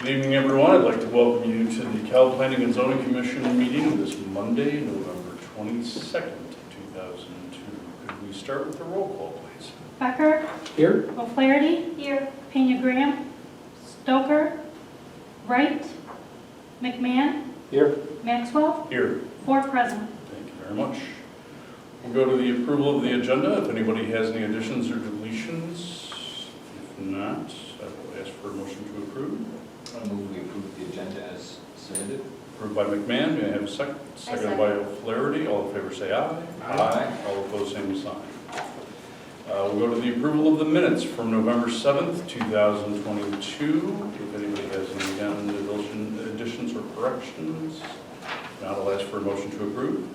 Good evening, everyone. I'd like to welcome you to the Cal Planning and Zoning Commission meeting this Monday, November 22nd, 2002. Could we start with the roll call, please? Becker. Here. O'Flaherty. Here. Pena Graham. Stoker. Wright. McMahon. Here. Maxwell. Here. 4 present. Thank you very much. We'll go to the approval of the agenda. If anybody has any additions or deletions, if not, I will ask for a motion to approve. I move we approve the agenda as submitted. Approved by McMahon. May I have a second? Seconded by O'Flaherty. All in favor say aye. Aye. All opposed, same sign. We'll go to the approval of the minutes from November 7th, 2022. If anybody has any additions or corrections, now I'll ask for a motion to approve.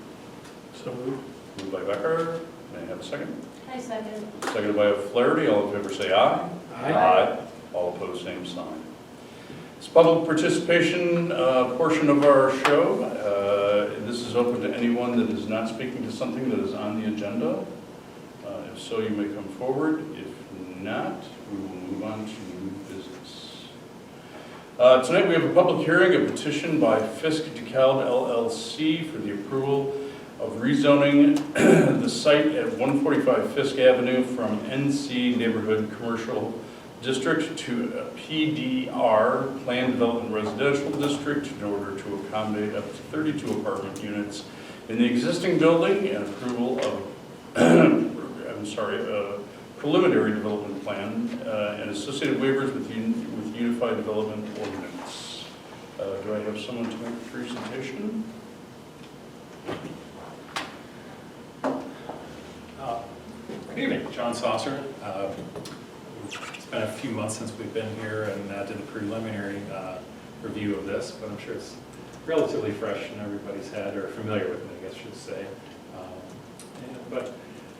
So moved. Moved by Becker. May I have a second? I second. Seconded by O'Flaherty. All in favor say aye. Aye. All opposed, same sign. This public participation portion of our show. This is open to anyone that is not speaking to something that is on the agenda. If so, you may come forward. If not, we will move on to new business. Tonight we have a public hearing, a petition by Fisk DeKalb LLC for the approval of rezoning the site at 145 Fisk Avenue from NC Neighborhood Commercial District to a PDR, Planned Development Residential District, in order to accommodate up to 32 apartment units in the existing building, and approval of preliminary development plan and associated waivers with Unified Development Ordinance. Do I have someone to make a presentation? Good evening, John Saucer. It's been a few months since we've been here and did a preliminary review of this, but I'm sure it's relatively fresh in everybody's head, or familiar with it, I guess I should say.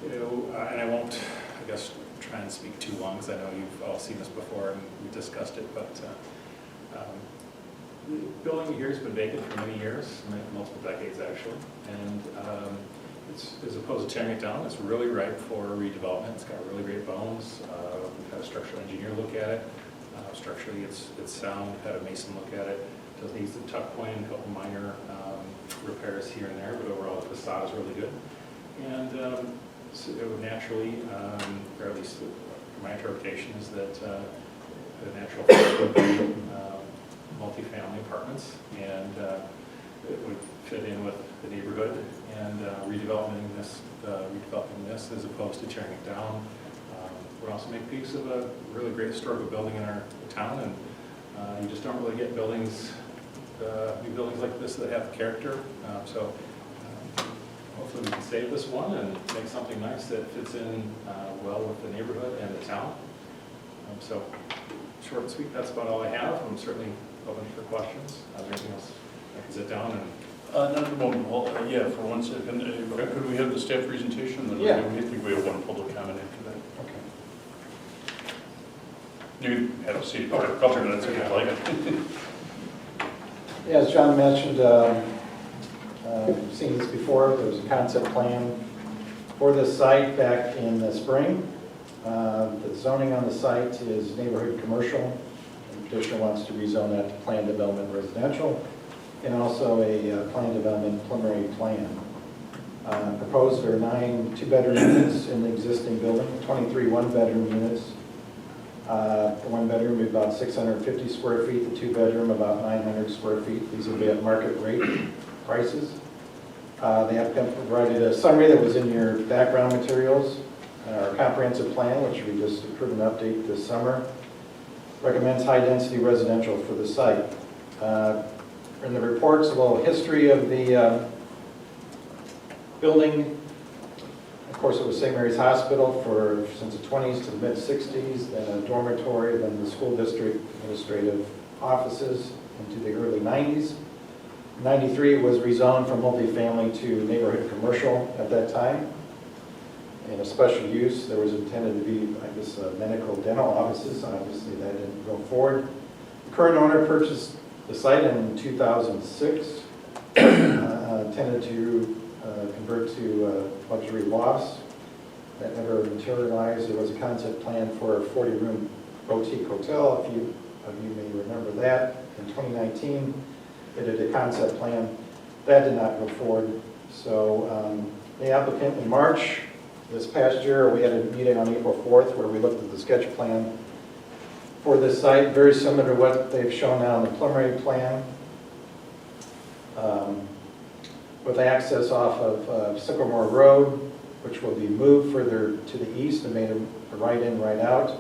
And I won't, I guess, try and speak too long, because I know you've all seen this before and we've discussed it, but the building here has been vacant for many years, multiple decades actually, and it's, as opposed to tearing it down, it's really ripe for redevelopment. It's got really great bones. We've had a structural engineer look at it. Structurally, it's sound. We've had a mason look at it. Does need some tuck point, a couple minor repairs here and there, but overall the facade is really good. And so it would naturally, or at least my interpretation is that the natural fit would be multifamily apartments, and it would fit in with the neighborhood, and redeveloping this as opposed to tearing it down. Would also make use of a really great historical building in our town, and you just don't really get buildings, new buildings like this that have character. So hopefully we can save this one and make something nice that fits in well with the neighborhood and the town. So short and sweet, that's about all I have. I'm certainly open for questions. Is there anything else I can sit down and? Not at the moment. Well, yeah, for 1 second. Could we have the staff presentation? Then Yeah. I think we have one public comment after that. Okay. You have a seat for a couple minutes if you'd like. Yeah, as John mentioned, we've seen this before. There was a concept plan for this site back in the spring. The zoning on the site is neighborhood commercial. The petitioner wants to rezone that to planned development residential, and also a planned development preliminary plan. Proposed there are 9 2-bedroom units in the existing building, 23 1-bedroom units. The 1-bedroom would be about 650 square feet, the 2-bedroom about 900 square feet. These will be at market rate prices. The applicant provided a summary that was in your background materials. Our comprehensive plan, which we just approved an update this summer, recommends high-density residential for the site. In the reports, a little history of the building. Of course, it was St. Mary's Hospital since the 20s to the mid-60s, then a dormitory, then the school district administrative offices into the early 90s. In 93, it was rezoned from multifamily to neighborhood commercial at that time. In a special use, there was intended to be, I guess, medical dental offices. Obviously, that didn't go forward. The current owner purchased the site in 2006, intended to convert to luxury lofts. That never materialized. There was a concept plan for a 40-room boutique hotel a few of you may remember that. In 2019, they did a concept plan. That did not go forward. So the applicant in March this past year, we had a meeting on April 4th where we looked at the sketch plan for this site, very similar to what they've shown now in the preliminary plan, with access off of Sycamore Road, which will be moved further to the east and made a right in, right out.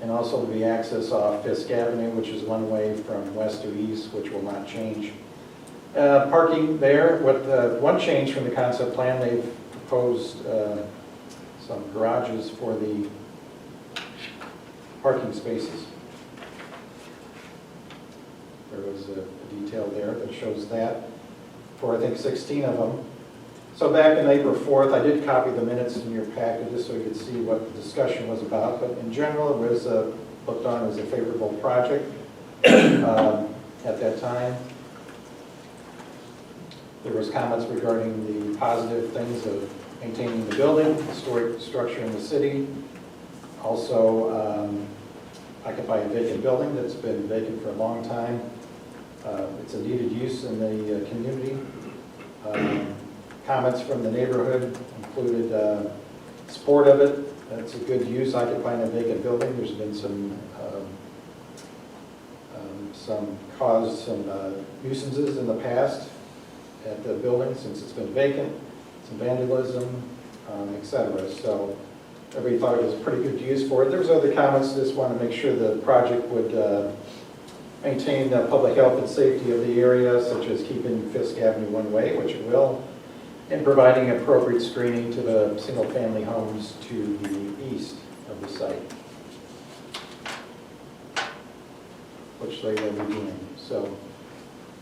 And also will be access off Fisk Avenue, which is one way from west to east, which will not change. Parking there, one change from the concept plan, they've proposed some garages for the parking spaces. There was a detail there that shows that, for I think 16 of them. So back on April 4th, I did copy the minutes in your packet just so you could see what the discussion was about, but in general, it was looked on as a favorable project at that time. There was comments regarding the positive things of maintaining the building, historic structure in the city. Also, occupy a vacant building that's been vacant for a long time. It's a needed use in the community. Comments from the neighborhood included support of it. It's a good use, occupying a vacant building. There's been some nuisances in the past at the building since it's been vacant, some vandalism, etc. So everybody thought it was a pretty good use for it. There was other comments, just want to make sure the project would maintain the public health and safety of the area, such as keeping Fisk Avenue one way, which it will, and providing appropriate screening to the single-family homes to the east of the site, which they will be doing. So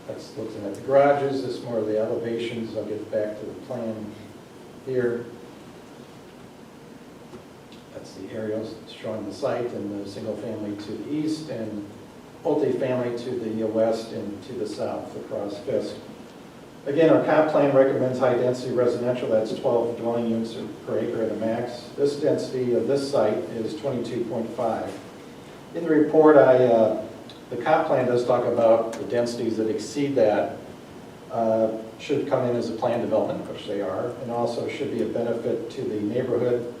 that's looking at the garages. This is more of the elevations. I'll get back to the plan here. That's the aerials showing the site and the single-family to the east and multi-family to the west and to the south across Fisk. Again, our comp plan recommends high-density residential. That's 12 dwelling units per acre at a max. This density of this site is 22.5. In the report, the comp plan does talk about the densities that exceed that should come in as a planned development, which they are, and also should be a benefit to the neighborhood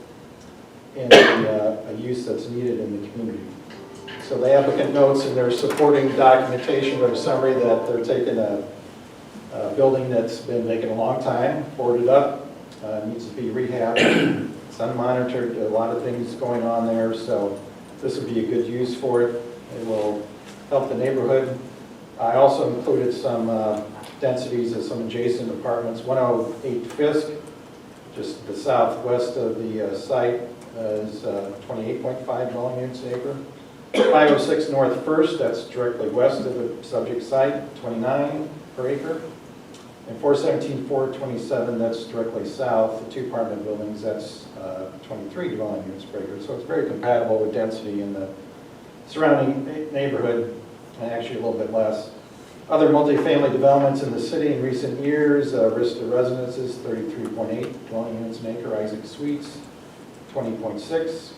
and a use that's needed in the community. So the applicant notes in their supporting documentation or summary that they're taking a building that's been vacant a long time, boarded up, needs to be rehabbed. It's unmonitored, a lot of things going on there, so this would be a good use for it. It will help the neighborhood. I also included some densities of some adjacent apartments. 108 Fisk, just the southwest of the site, is 28.5 dwelling units an acre. 506 North First, that's directly west of the subject site, 29 per acre. And 417 427, that's directly south, the two apartment buildings, that's 23 dwelling units per acre. So it's very compatible with density in the surrounding neighborhood, and actually a little bit less. Other multifamily developments in the city in recent years, Arista Residences, 33.8 dwelling units an acre, Isaac Suites, 20.6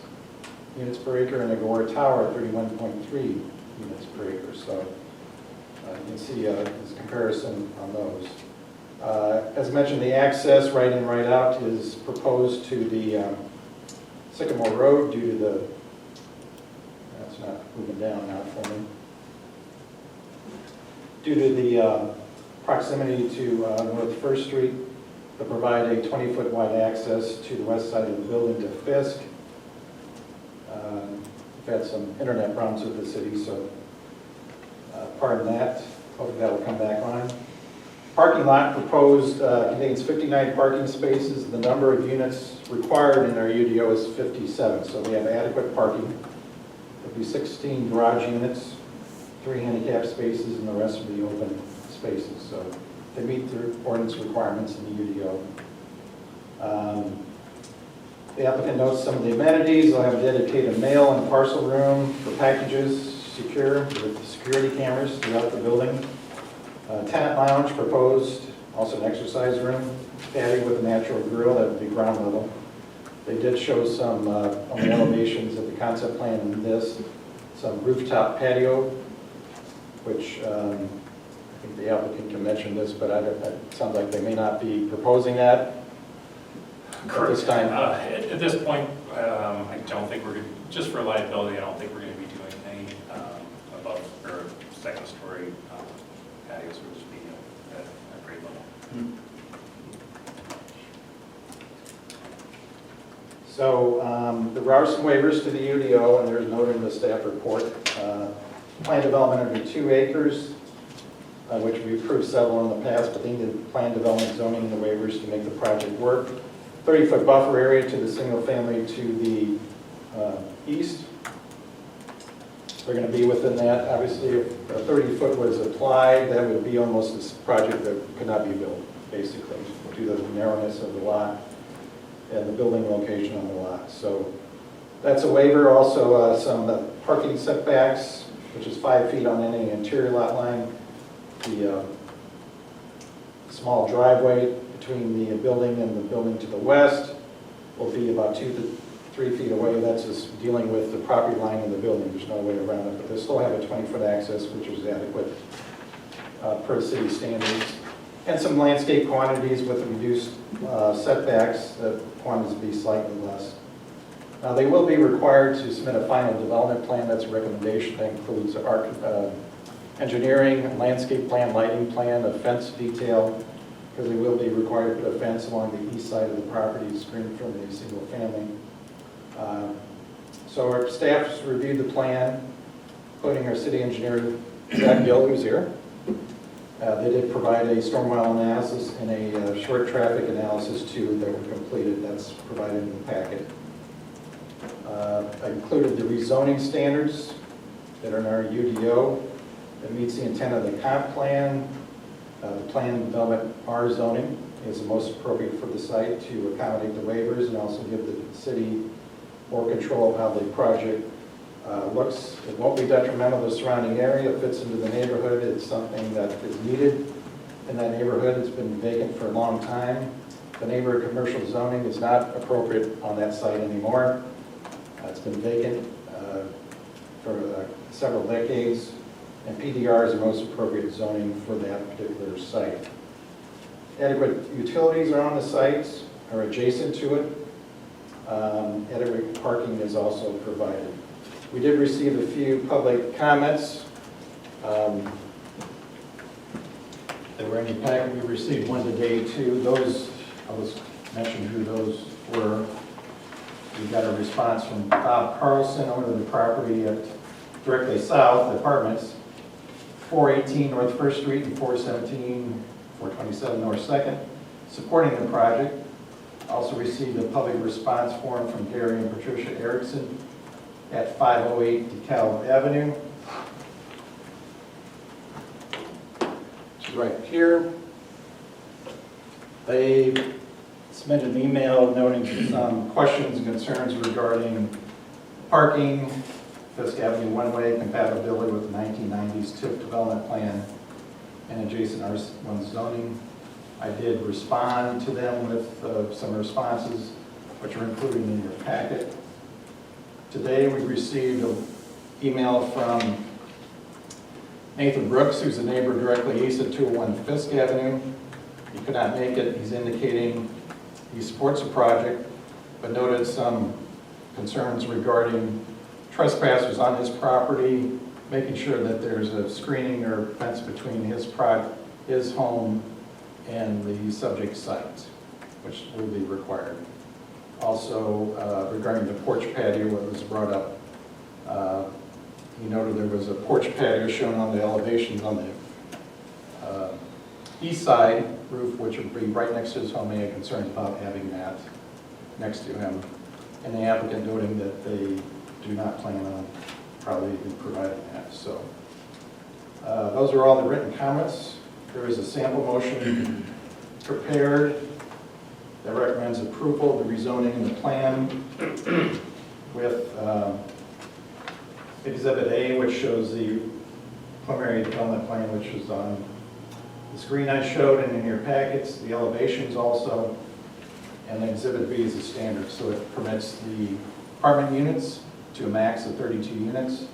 units per acre, and Agora Tower, 31.3 units per acre. So you can see this comparison on those. As mentioned, the access right in, right out is proposed to the Sycamore Road due to the, that's not moving down now for me, due to the proximity to North First Street, to provide a 20-foot wide access to the west side of the building to Fisk. We've had some internet problems with the city, so pardon that. Hopefully that will come back on. Parking lot proposed contains 59 parking spaces. The number of units required in our UDO is 57, so we have adequate parking. There'll be 16 garage units, 3 handicap spaces, and the rest will be open spaces. So they meet the ordinance requirements in the UDO. The applicant notes some of the amenities. They'll have a dedicated mail and parcel room for packages, secure with security cameras throughout the building. Tenant lounge proposed, also an exercise room, patio with a natural grill that would be ground level. They did show some on the elevations of the concept plan in this, some rooftop patio, which I think the applicant can mention this, but it sounds like they may not be proposing that at this time. At this point, I don't think we're, just for liability, I don't think we're going to be doing any above or second story patios. We'll just be at grade level. So there are some waivers to the UDO, and there's noted in the staff report. Plan development under 2 acres, which we approved several in the past, but they needed plan development zoning and the waivers to make the project work. 30-foot buffer area to the single family to the east. They're going to be within that. Obviously, if a 30-foot was applied, that would be almost this project that could not be built, basically, due to the narrowness of the lot and the building location on the lot. So that's a waiver. Also, some parking setbacks, which is 5 feet on any interior lot line. The small driveway between the building and the building to the west will be about 2 to 3 feet away. That's just dealing with the property line of the building. There's no way around it, but they still have a 20-foot access, which is adequate per city standards. And some landscape quantities with reduced setbacks, the quantities be slightly less. Now, they will be required to submit a final development plan. That's a recommendation that includes engineering, landscape plan, lighting plan, a fence detail, because they will be required to put a fence along the east side of the property screened from the single family. So our staff's reviewed the plan, including our city engineer, Zach Gill, who's here. They did provide a storm well analysis and a short traffic analysis too that were completed. That's provided in the packet. I included the rezoning standards that are in our UDO that meets the intent of the comp plan. The plan development R zoning is the most appropriate for the site to accommodate the waivers and also give the city more control of how the project looks. It won't be detrimental to the surrounding area. It fits into the neighborhood. It's something that is needed in that neighborhood. It's been vacant for a long time. The neighborhood commercial zoning is not appropriate on that site anymore. It's been vacant for several decades, and PDR is the most appropriate zoning for that particular site. Adequate utilities are on the site, or adjacent to it. Adequate parking is also provided. We did receive a few public comments. There were any packet. We received one today too. Those, I'll just mention who those were. We got a response from Bob Carlson, owner of the property at directly south, apartments, 418 North First Street and 417, 427 North 2nd, supporting the project. Also received a public response form from Gary and Patricia Erickson at 508 DeKalb Avenue. Which is right here. They submitted an email noting some questions and concerns regarding parking, Fisk Avenue one-way, compatibility with the 1990s TIF development plan, and adjacent R1 zoning. I did respond to them with some responses, which are included in your packet. Today we received an email from Nathan Brooks, who's a neighbor directly east of 201 Fisk Avenue. He could not make it. He's indicating he supports the project, but noted some concerns regarding trespassers on his property, making sure that there's a screening or fence between his home and the subject site, which will be required. Also, regarding the porch patio, what was brought up, he noted there was a porch patio shown on the elevations on the east side roof, which would be right next to his home. He had concerns about having that next to him. And the applicant noting that they do not plan on probably even providing that. So those are all the written comments. There is a sample motion prepared that recommends approval of the rezoning and the plan with Exhibit A, which shows the preliminary development plan, which was on the screen I showed and in your packets, the elevations also, and then Exhibit B is the standard. So it permits the apartment units to a max of 32 units,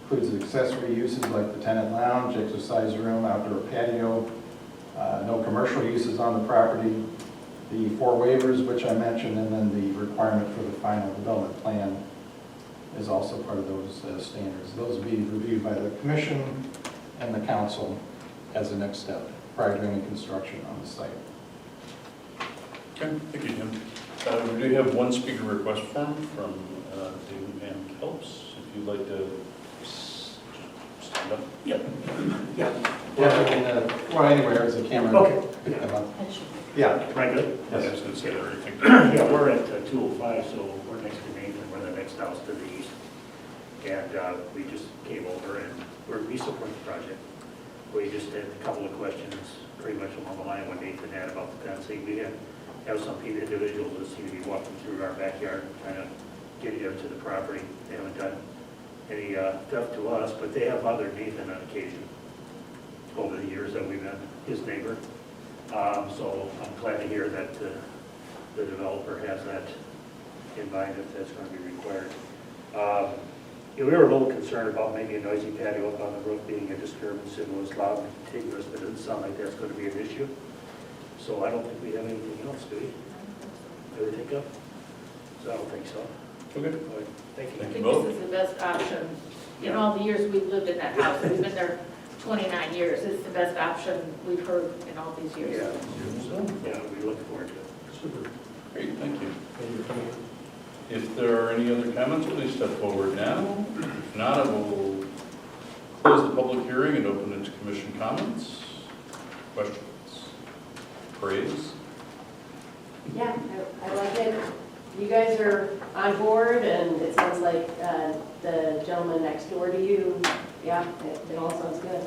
Includes accessory uses like the tenant lounge, exercise room, outdoor patio. No commercial uses on the property. The 4 waivers, which I mentioned, and then the requirement for the final development plan is also part of those standards. Those will be reviewed by the commission and the council as the next step prior to any construction on the site. Okay, thank you, Jim. We do have one speaker request form from David Van Kelps. If you'd like to stand up. Yep. Well, anywhere, is a camera. Okay. Pick them up. That should be. Yeah. Am I good? I was going to say that everything. Yeah, we're at 205, so we're next to Nathan, we're the next house to the east. And we just came over and we support the project. We just had a couple of questions, pretty much along the line of what Nathan had about the fencing. We have some individuals that seem to be walking through our backyard, trying to get into the property. They haven't done any theft to us, but they have bothered Nathan on occasion over the years that we've been his neighbor. So I'm glad to hear that the developer has that in mind if that's going to be required. We were a little concerned about maybe a noisy patio up on the roof being a disturbance. It was loud and contiguous, but it doesn't sound like that's going to be an issue. So I don't think we have anything else, do we? Do we think of? So I don't think so. Okay. All right, thank you. Thank I you think both. this is the best option. In all the years we've lived in that house, we've been there 29 years, it's the best option we've heard in all these years. Yeah, we look forward to it. Super. Great, thank you. If there are any other comments, please step forward now. If not, I will close the public hearing and open it to commission comments. Questions? Praise? Yeah, I like it. You guys are on board, and it sounds like the gentleman next door to you, yeah, it all sounds good.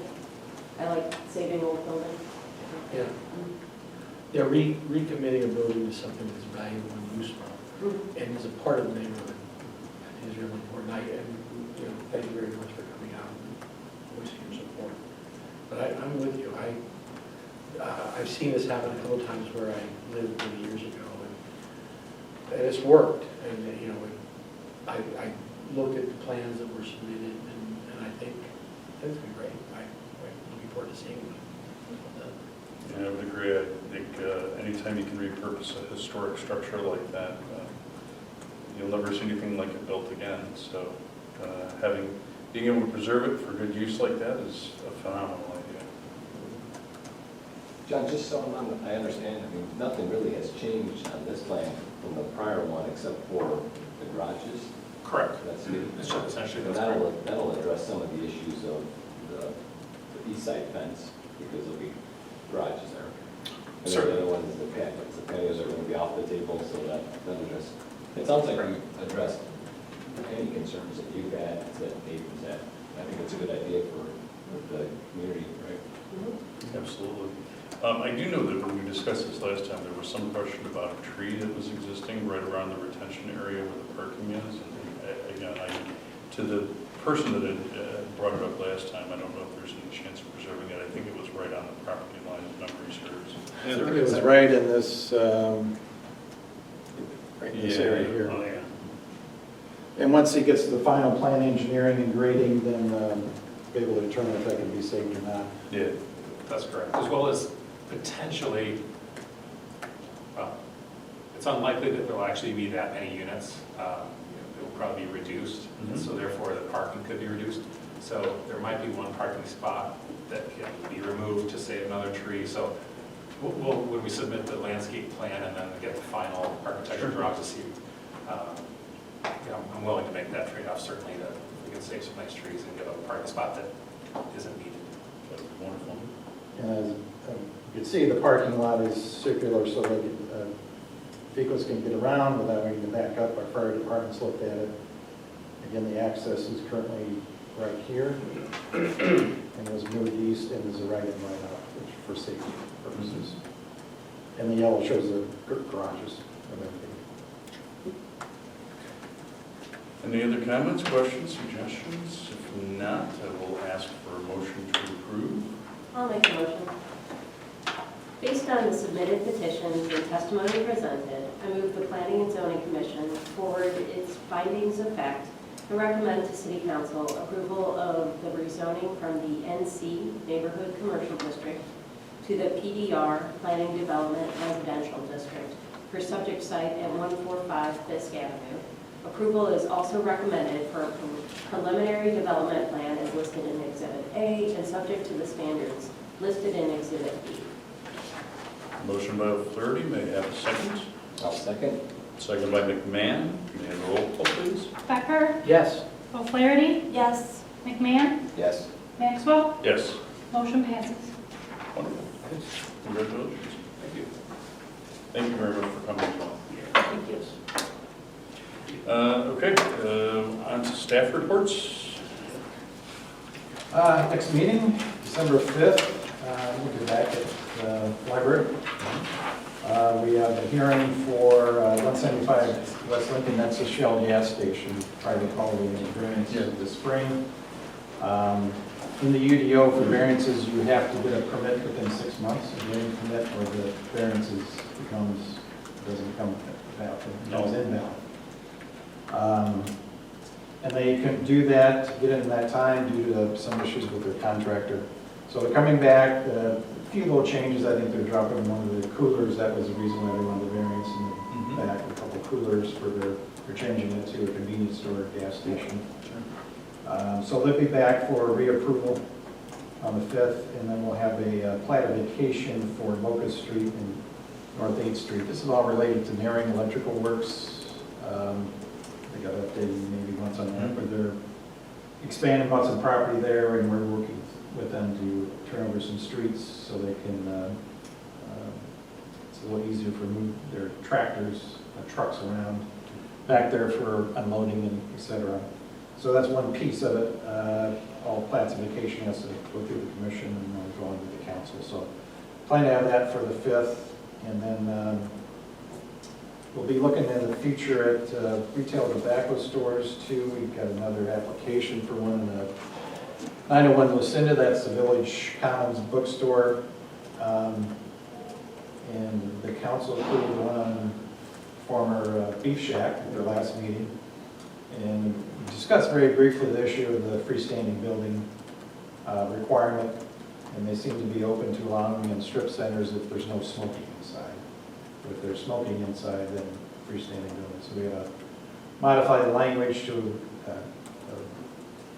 I like saving old buildings. Yeah. Yeah, recommitting a building to something that's valuable and useful, and is a part of the neighborhood, is really important. Thank you very much for coming out and voicing your support. But I'm with you. I've seen this happen a couple of times where I lived many years ago, and it's worked. And, I looked at the plans that were submitted, and I think it's been great. I'm looking forward to seeing them. Yeah, I would agree. I think anytime you can repurpose a historic structure like that, you'll never see anything like it built again. So being able to preserve it for good use like that is a phenomenal idea. John, just so I understand, nothing really has changed on this plan from the prior one except for the garages. Correct. That's new. It's essentially And that's correct. that'll address some of the issues of the east side fence because there'll be garages there. And then the other one is the patios. The patios are going to be off the table, so that'll address. It sounds like you addressed any concerns that you've had, that neighbors had. I think it's a good idea for the community, right? Absolutely. I do know that when we discussed this last time, there was some question about a tree that was existing right around the retention area where the parking is. And again, to the person that had brought it up last time, I don't know if there's any chance of preserving it. I think it was right on the property line, if memory serves. I think it was right in this, area here. Oh, yeah. And once he gets to the final plan engineering and grading, then be able to determine if that can be saved or not. Yeah. That's correct, as well as potentially, well, it's unlikely that there'll actually be that many units. It will probably be reduced, and so therefore the parking could be reduced. So there might be one parking spot that can be removed to save another tree. So when we submit the landscape plan and then get the final architecture drawings to see, I'm willing to make that trade-off, certainly, that we can save some nice trees and get a parking spot that isn't needed. That was wonderful. And as you can see, the parking lot is circular, so that vehicles can get around without having to back up. Our fire department's looked at it. Again, the access is currently right here, and it was moved east, and there's a right in, right out, which for safety purposes. And the yellow shows the garages and everything. Any other comments, questions, suggestions? If not, I will ask for a motion to approve. I'll make a motion. Based on the submitted petitions and testimony presented, I move the Planning and Zoning Commission forward its findings of fact I recommend to City Council approval of the rezoning from the NC Neighborhood Commercial District to the PDR Planning Development Residential District for subject site at 145 Fisk Avenue. Approval is also recommended for a preliminary development plan as listed in Exhibit A and subject to the standards listed in Exhibit B. Motion by O'Flaherty, may I have a second? I'll second. Second by McMahon, may I have a roll call, please? Becker, Yes. O'Flaherty, Yes. McMahon, Yes. Maxwell, Yes. motion passes. Wonderful. Congratulations. Thank you. Thank you very much for coming as well. Thank you. Okay, on to staff reports. Next meeting, December 5th, we'll be back at the library. We have a hearing for 175 West Lincoln, that's a Shell gas station, private holiday variance this spring. In the UDO for variances, you have to get a permit within 6 months, a hearing permit, or the variances doesn't become valid, it becomes invalid. And they couldn't do that, get it in that time due to some issues with their contractor. So they're coming back, a few little changes, I think they're dropping one of the coolers, that was the reason why they wanted the variance in the back, a couple coolers for they're changing it to a convenience store gas station. So they'll be back for reapproval on the 5th, and then we'll have a platification for Locust Street and North 8th Street. This is all related to Naring Electrical Works. They got updated maybe once on that, but they're expanding about some property there, and we're working with them to turn over some streets so they can, it's a little easier for move their tractors, trucks around back there for unloading and et cetera. So that's one piece of it. All platification has to go through the commission and then go on to the council. So plan to have that for the 5th, and then we'll be looking in the future at retail tobacco stores too. We've got another application for one in the 901 Lucinda, that's the Village Commons bookstore. And the council approved one on former Beef Shack at their last meeting. And we discussed very briefly the issue of the freestanding building requirement. And they seem to be open to allowing in strip centers if there's no smoking inside. But if there's smoking inside, then freestanding buildings. So we have to modify the language to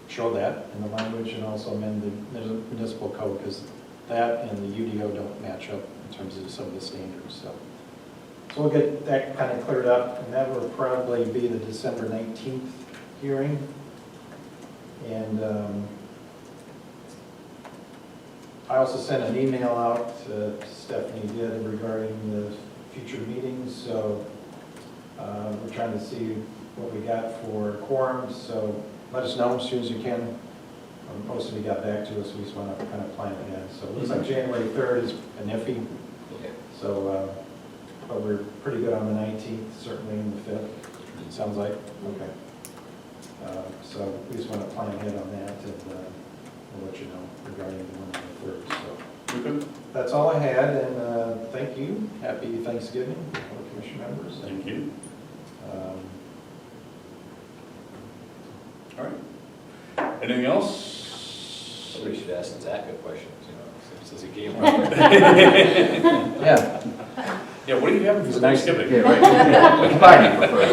show that in the language, and also amend the municipal code, because that and the UDO don't match up in terms of some of the standards. So we'll get that kind of cleared up, and that will probably be the December 19th hearing. And I also sent an email out, Stephanie did, regarding the future meetings. So we're trying to see what we got for quorums. So let us know as soon as you can. Most of you got back to us, we just want to kind of plan ahead. So it looks like January 3rd is an iffy. So, but we're pretty good on the 19th, certainly in the 5th, it sounds like. Okay. So we just want to plan ahead on that, and we'll let you know regarding the one on the 3rd. So Okay. that's all I had, and thank you. Happy Thanksgiving, all the commission members. Thank you. All right. Anything else? Somebody should ask Zach a question, since he came. Yeah. Yeah, what do you have for It's nice. Thanksgiving? Yeah, right. Combine it, prefer.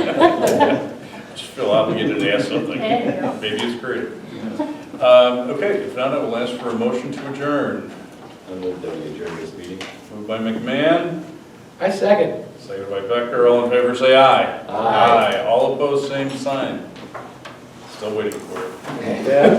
Just feel obligated to ask something. There you go. Maybe it's great. Okay, if not, I will ask for a motion to adjourn. I move that we adjourn this meeting. Moved by McMahon, I second. seconded by Becker. All in favor, say aye. Aye. All opposed, same sign. Still waiting for it. Yeah.